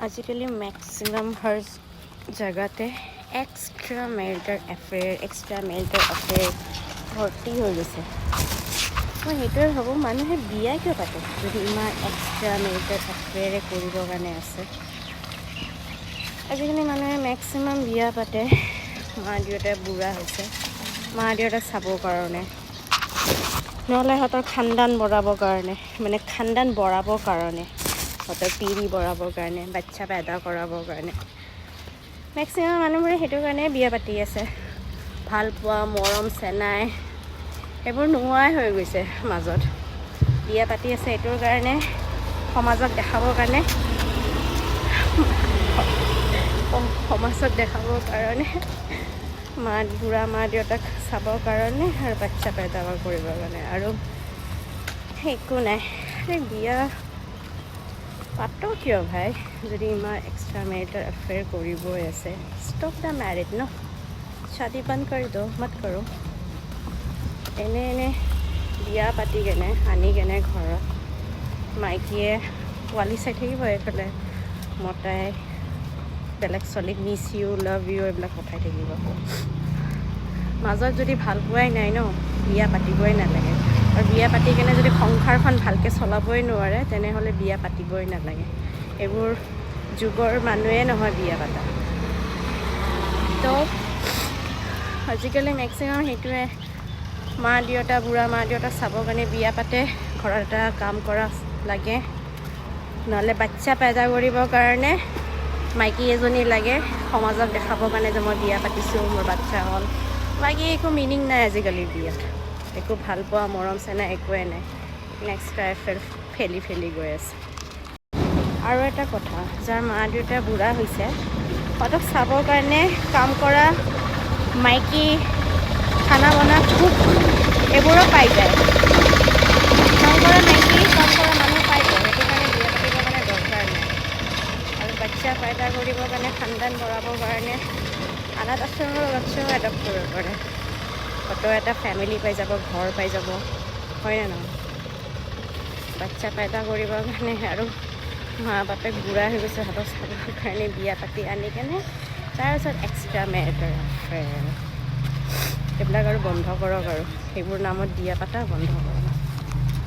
আজিকালি মেক্সিমাম হৰ জেগাতে extra মেৰিটাল affair ভৰ্তি হৈ গৈছে। মই সেইটোৱে ভাবোঁ, মানুহে বিয়া কিয় পাতে যদি ইমান এক্সট্ৰা মেৰিটাল এফেয়াৰে কৰিবৰ কাৰণে আছে। আজিকালি মানুহে মেক্সিমাম বিয়া পাতে মা দেউতা বুঢ়া হৈছে, মা দেউতা চাবৰ কাৰণে, নহ'লে সিহঁতৰ খানদান বঢ়াবৰ কাৰণে, সিহঁতৰ পিৰি বঢ়াবৰ কাৰণে, বাচ্ছা পেদা কৰাবৰ কাৰণে। মেক্সিমাম মানুহবোৰে সেইটো কাৰণে বিয়া পাতি আছে। ভাল পোৱা, মৰম চেনাই সেইবোৰ নোহোৱাই হৈ গৈছে মাজত। বিয়া পাতি আছে এইটোৰ কাৰণে, সমাজক দেখাবৰ কাৰণে, বুঢ়া মা দেউতাক চাবৰ কাৰণে আৰু বাচ্ছা পেদা কৰিবৰ কাৰণে, আৰু একো নাই। বিয়া পাতো কিয় ভাই, যদি ইমান এক্সট্ৰা মেৰিটাল এফেয়াৰ কৰিবই আছে। ষ্টপ দ্য মেৰিড ন, শাদি বন্ধ কৰি দো, মত কৰোঁ। এনে বিয়া পাতি কেনে আনি কেনে ঘৰত মাইকীয়ে পোৱালি চাই থাকিব, এইফালে মতাই বেলেগ ছোৱালীক মিছ ইউ, লাভ ইউ এইবিলাক পঠাই থাকিব। মাজত যদি ভাল পোৱাই নাই ন, বিয়া পাতিবই নালাগে। আৰু বিয়া পাতি কেনে যদি সংসাৰখন ভালকৈ চলাবই নোৱাৰে, তেনেহ'লে বিয়া পাতিবই নালাগে। এইবোৰ যুগৰ মানুহে নহয় বিয়া পাতা। তো আজিকালি মেক্সিমাম সেইটোৱে, বুঢ়া মা দেউতা চাবৰ কাৰণে বিয়া পাতে, ঘৰত এটা কাম কৰা লাগে, নহ'লে বাচ্ছা পেদা কৰিবৰ কাৰণে মাইকী এজনী লাগে, সমাজক দেখাবৰ কাৰণে যে মই বিয়া পাতিছোঁ, মোৰ বাচ্ছা হ'ল। বাকী একো মিনিং নাই আজিকালি বিয়াত, একো ভাল পোৱা মৰম চেনাই একোৱেই নাই। এক্সট্ৰা এফেয়াৰ ফেলি গৈ আছে। আৰু এটা কথা, যাৰ মা দেউতা বুঢ়া হৈছে, সিহঁতক চাবৰ কাৰণে কাম কৰা মাইকী, খানা বনোৱা কুক এইবোৰো পাই যায়। কাম কৰা মাইকী, কাম কৰা মানুহ পাই যায়। সেইটো কাৰণে বিয়া পাতিবৰ কাৰণে দৰকাৰ নাই। আৰু বাচ্ছা পেদা কৰিবৰ কাৰণে, খানদান বঢ়াবৰ কাৰণে অনাথ আশ্ৰমৰ বাচ্ছাও এডপ্ট কৰিব পাৰে। সিহঁতৰ এটা ফেমিলি পাই যাব, ঘৰ পাই যাব, হয়নে নহয়? বাচ্ছা পেদা কৰিবৰ কাৰণে আৰু মা বাপেক বুঢ়া হৈ গৈছে, সিহঁতক চাবৰ কাৰণে বিয়া পাতি আনি কেনে তাৰপিছত এক্সট্ৰা মেৰিটাল এফেয়াৰ এইবিলাক আৰু বন্ধ কৰক, আৰু সেইবোৰ নামত বিয়া পাতা বন্ধ কৰক।